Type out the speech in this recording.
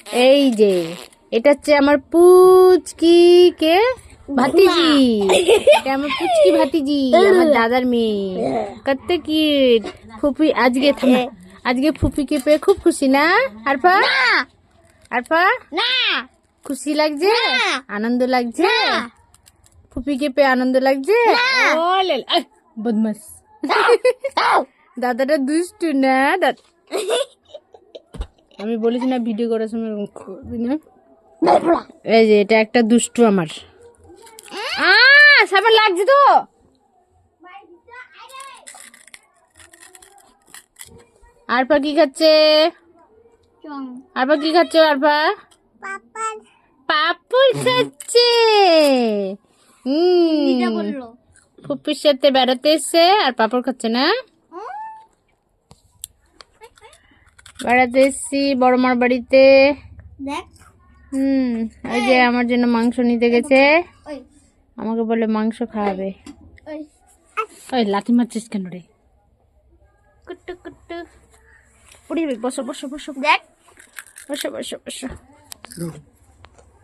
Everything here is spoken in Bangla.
এই যে এটা হচ্ছে আমার পুচকি কে ভাতিজি। এটা আমার পুচকি ভাতিজি, আমার দাদার মেয়ে। কত কিউট। ফুপি আজকে আজকে ফুপিকে পেয়ে খুব খুশি না আরফা? আরফা খুশি লাগছে, আনন্দ লাগছে, ফুপিকে পেয়ে আনন্দ লাগছে। ও বদমাস দাদাটা দুষ্টু না। আমি বলেছি না ভিডিও করার সময় এরকম করবি না। এই যে এটা একটা দুষ্টু আমার। সাবার লাগছে তো। আরপা কি খাচ্ছে? আরপা কি খাচ্ছে? আরপা পাপড় খাচ্ছে। ফুপির সাথে বেড়াতে এসছে আর পাপড় খাচ্ছে না। বেড়াতে এসছি বড় মার বাড়িতে। ওই যে আমার জন্য মাংস নিতে গেছে। আমাকে বলে মাংস খাওয়াবে। ওই লাথি মারছিস কেন রে? কুট্টু কুট্টু বসো বসো বসো, দেখ বসো বসো বসো।